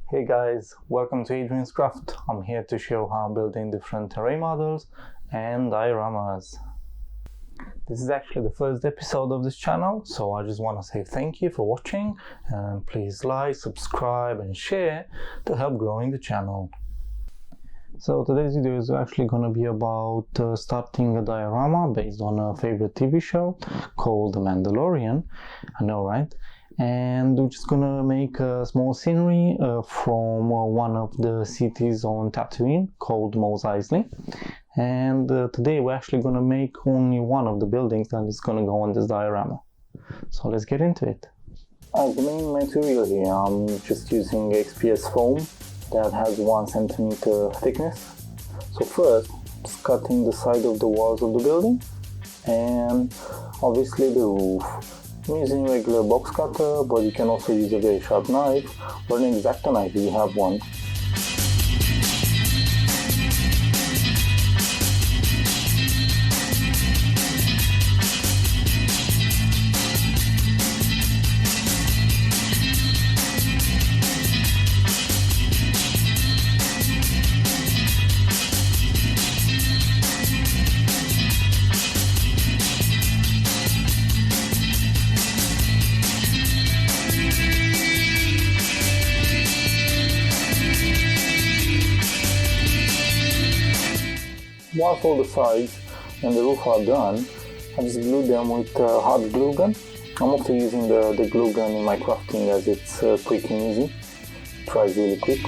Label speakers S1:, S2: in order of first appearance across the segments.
S1: Hey guys, welcome to Adrian's Craft. I'm here to show how I'm building different terrain models and dioramas. This is actually the first episode of this channel, so I just want to say thank you for watching, and please like, subscribe and share to help growing the channel. So today's video is actually going to be about starting a diorama based on a favorite TV show called The Mandalorian. I know, right? And we're just gonna make a small scenery from one of the cities on Tatooine called Mos Eisly. And today we're actually gonna make only one of the buildings that is gonna go on this diorama. So let's get into it. As the main material here, I'm just using XPS foam that has 1 centimeter thickness. So first, just cutting the side of the walls of the building and obviously the roof. I'm using a regular box cutter, but you can also use a very sharp knife or an X-Acto knife if you have one. Once all the sides and the roof are done, I just glue them with a hot glue gun. I'm also using the glue gun in my crafting as it's quick and easy. It dries really quick.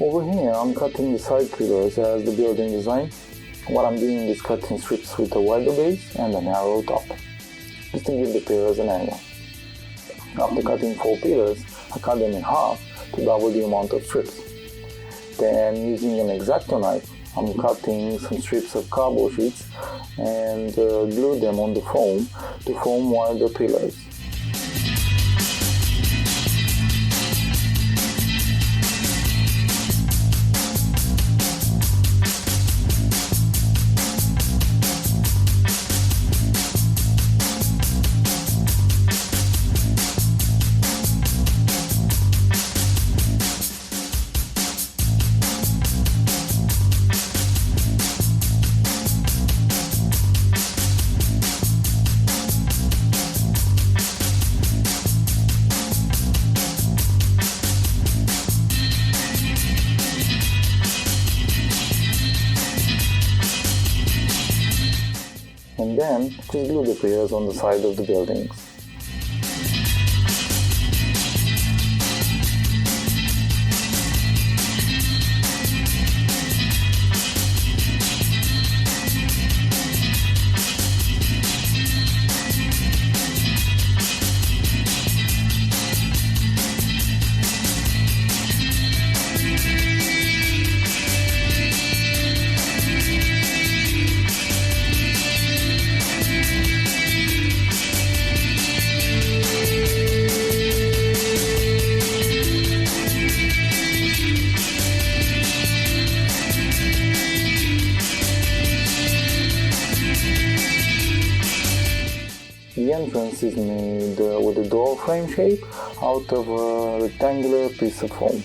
S1: Over here, I'm cutting the side pillars as the building design. What I'm doing is cutting strips with a wider base and a narrow top, just to give the pillars an angle. After cutting 4 pillars, I cut them in half to double the amount of strips. Then, using an X-Acto knife, I'm cutting some strips of cardboard sheets and glue them on the foam to form wider pillars. And then just glue the pillars on the side of the buildings. The entrance is made with a door frame shape out of a rectangular piece of foam.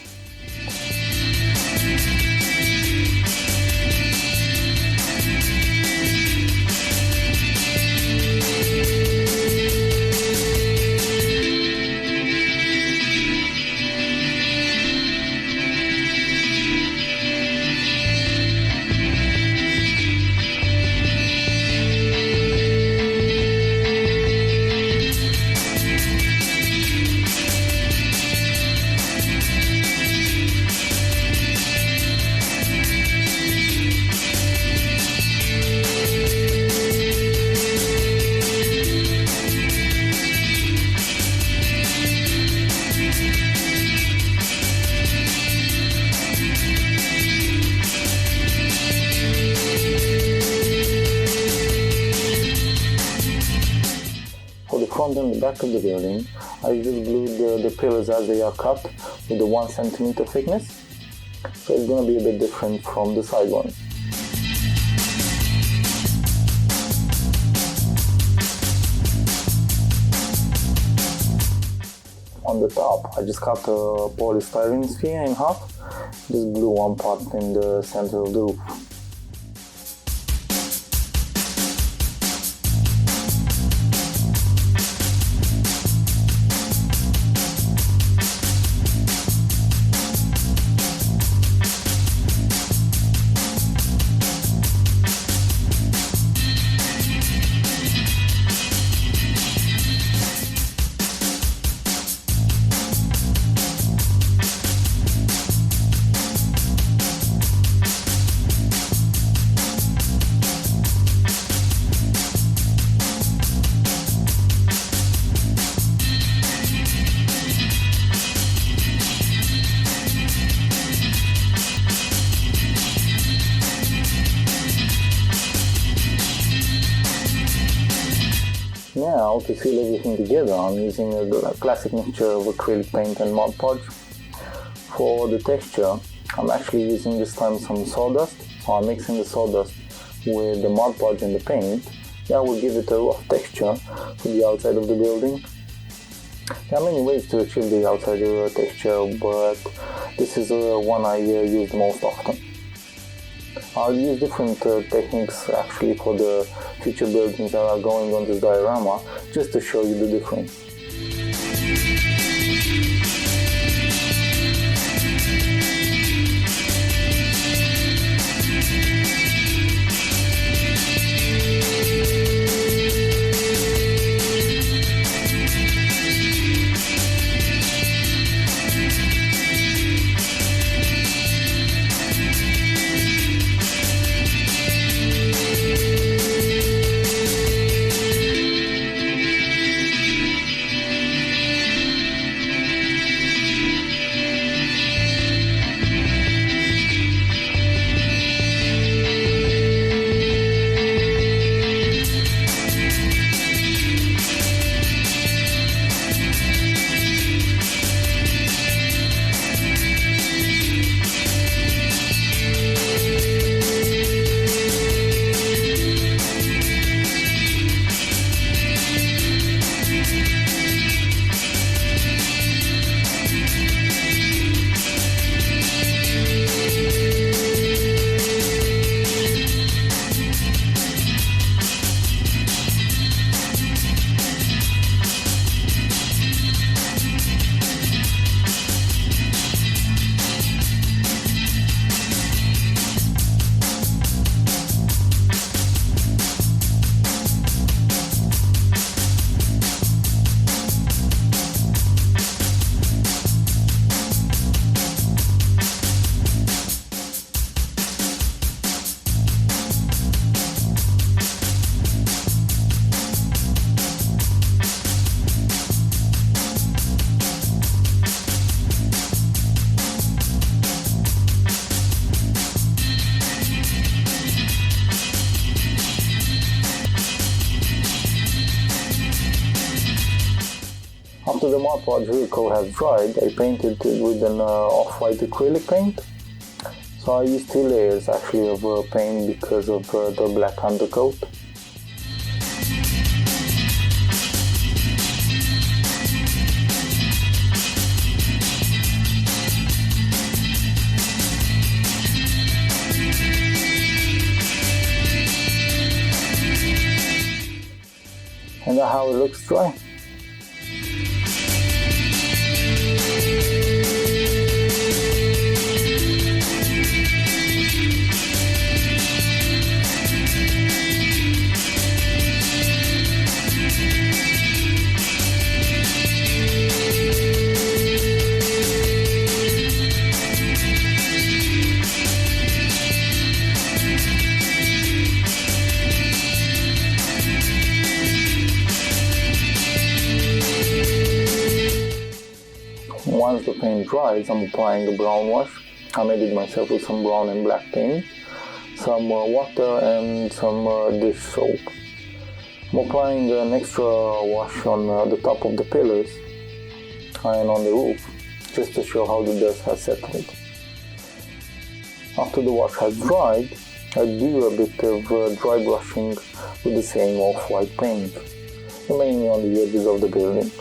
S1: the back of the building, I just glued the pillars as they are cut with the 1 centimeter thickness, so it's going to be a bit different from the side one. On the top, I just cut a polystyrene sphere in half, just glue one part in the center of the roof. Now, to seal everything together, I'm using a classic mixture of acrylic paint and Mod Podge. For the texture, I'm actually using this time some sawdust. So I'm mixing the sawdust with the Mod Podge and the paint. That will give it a rough texture for the outside of the building. There are many ways to achieve the outside texture, but this is one I use the most often. I'll use different techniques actually for the future buildings that are going on this diorama, just to show you the difference. After the Mod Podge vehicle has dried, I painted it with an off-white acrylic paint. So I used 2 layers actually of paint because of the black undercoat. And that's how it looks dry. Once the paint dries, I'm applying a brown wash. I made it myself with some brown and black paint, some water and some dish soap. I'm applying an extra wash on the top of the pillars and on the roof, just to show how the dust has settled. After the wash has dried, I do a bit of dry brushing with the same off-white paint, mainly on the edges of the building.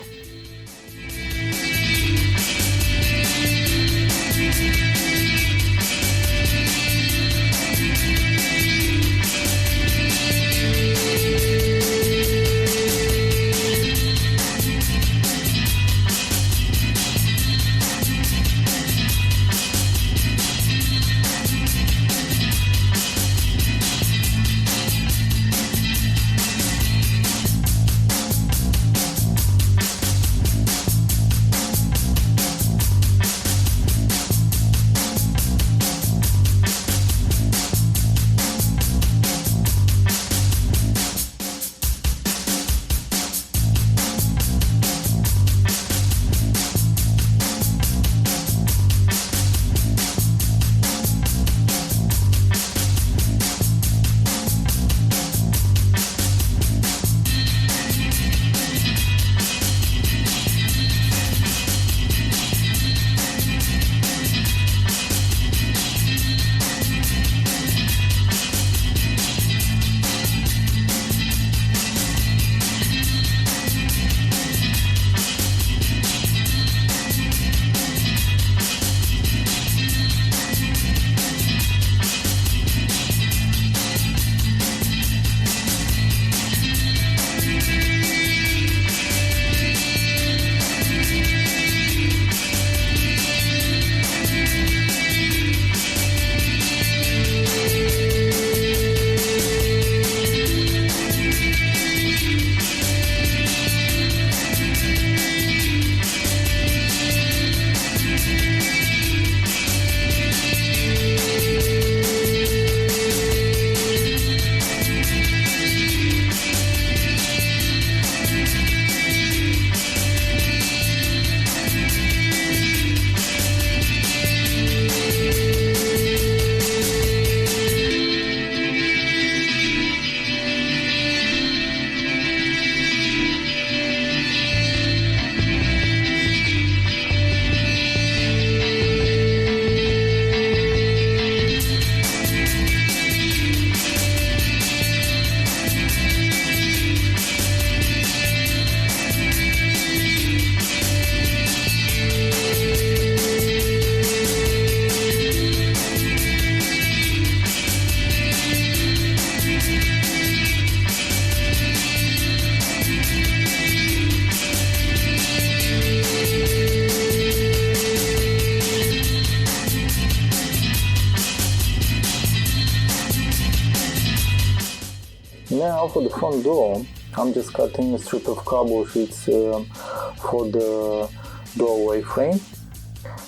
S1: Now for the front door, I'm just cutting a strip of cardboard sheets for the doorway frame,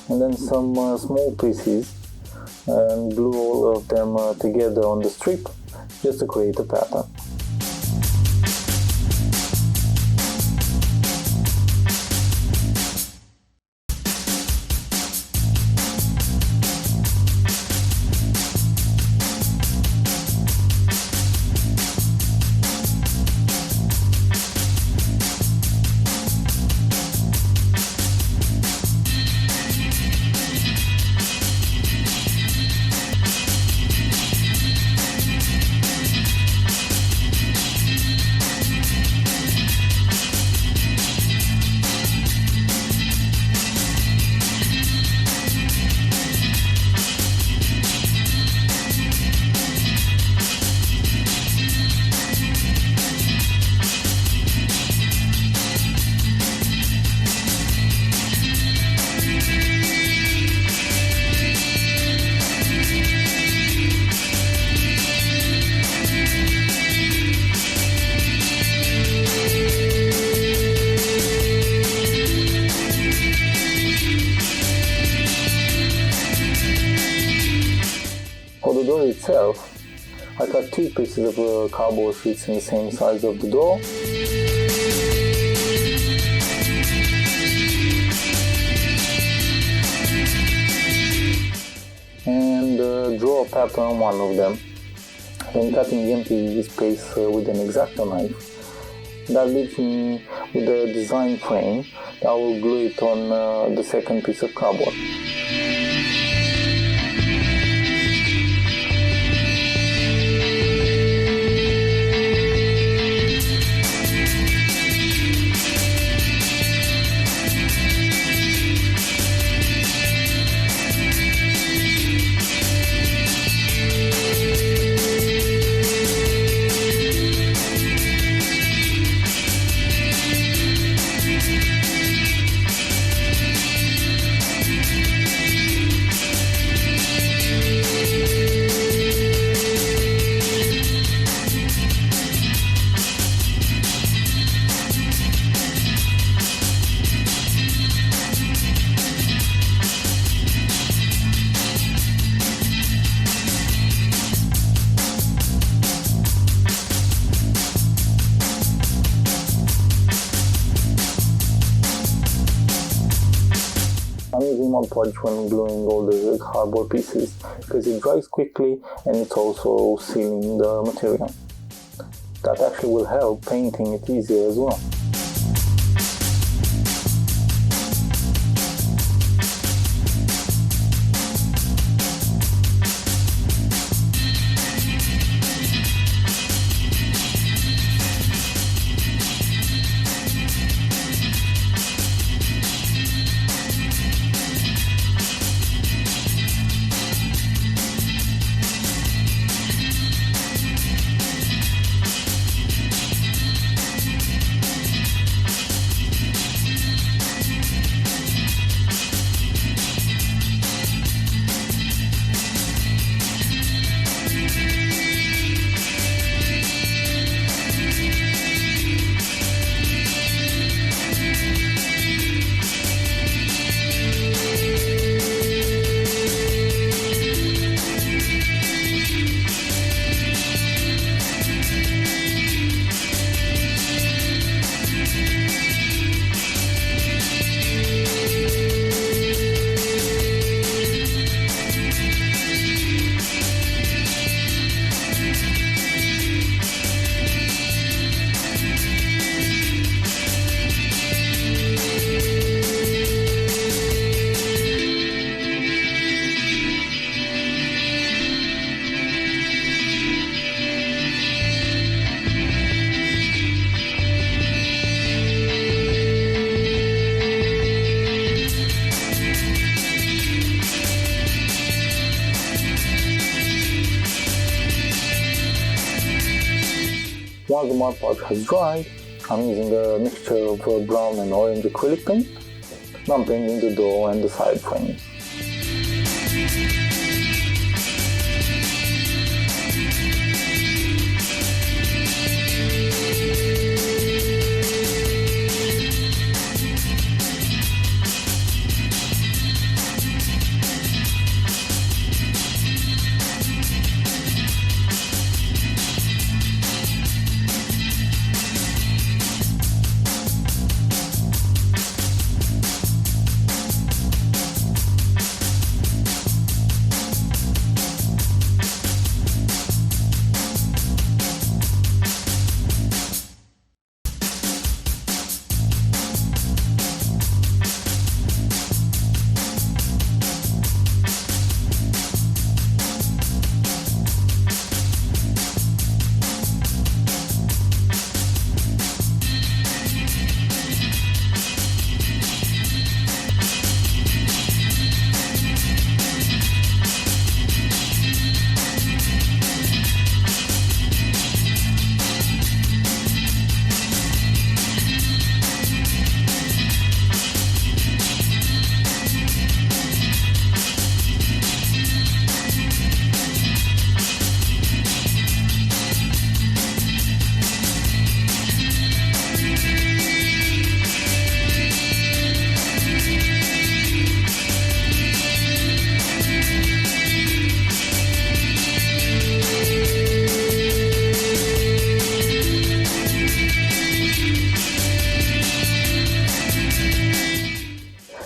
S1: and then some small pieces, and glue all of them together on the strip just to create a pattern. For the door itself, I cut two pieces of cardboard sheets in the same size of the door. And draw a pattern on one of them. Then cutting the empty space with an X-Acto knife, that leaves me with a design frame. I will glue it on the second piece of cardboard. I'm using Mod Podge when gluing all the cardboard pieces because it dries quickly and it's also sealing the material. That actually will help painting it easier as well. Once the Mod Podge has dried, I'm using a mixture of brown and orange acrylic paint. Now I'm painting the door and the side frames.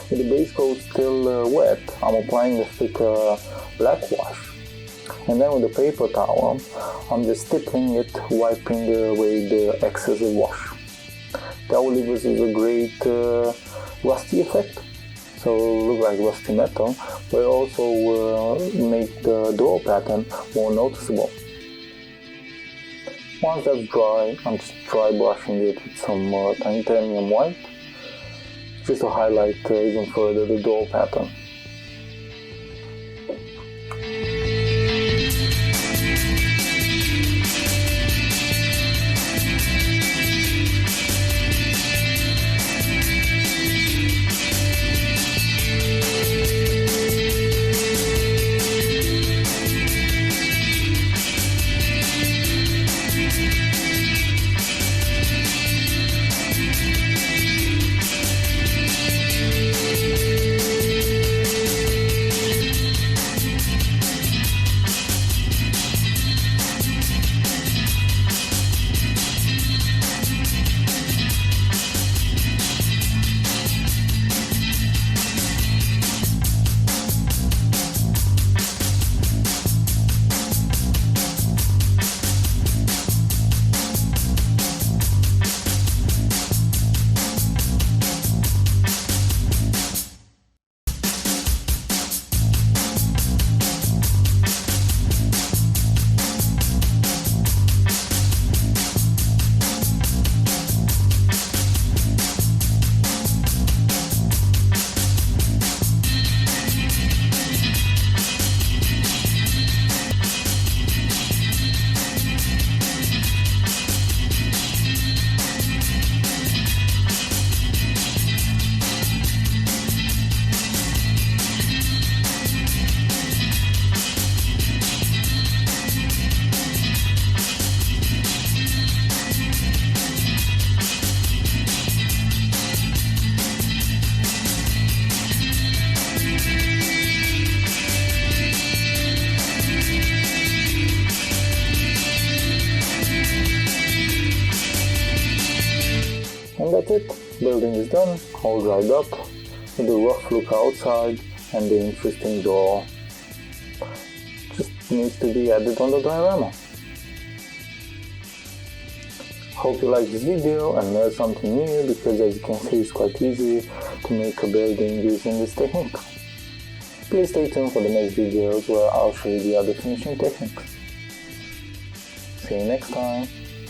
S1: With the base coat still wet, I'm applying a thick black wash, and then with a paper towel I'm just stippling it, wiping away the excess of wash. That will leave us with a great rusty effect. So it will look like rusty metal, but it also will make the door pattern more noticeable. Once that's dry, I'm just dry brushing it with some titanium white, just to highlight even further the door pattern. And that's it, building is done, all dried up, with the rough look outside and the interesting door. Just needs to be added on the diorama. Hope you liked this video and learned something new, because as you can see it's quite easy to make a building using this technique. Please stay tuned for the next videos where I'll show you the other finishing techniques. See you next time.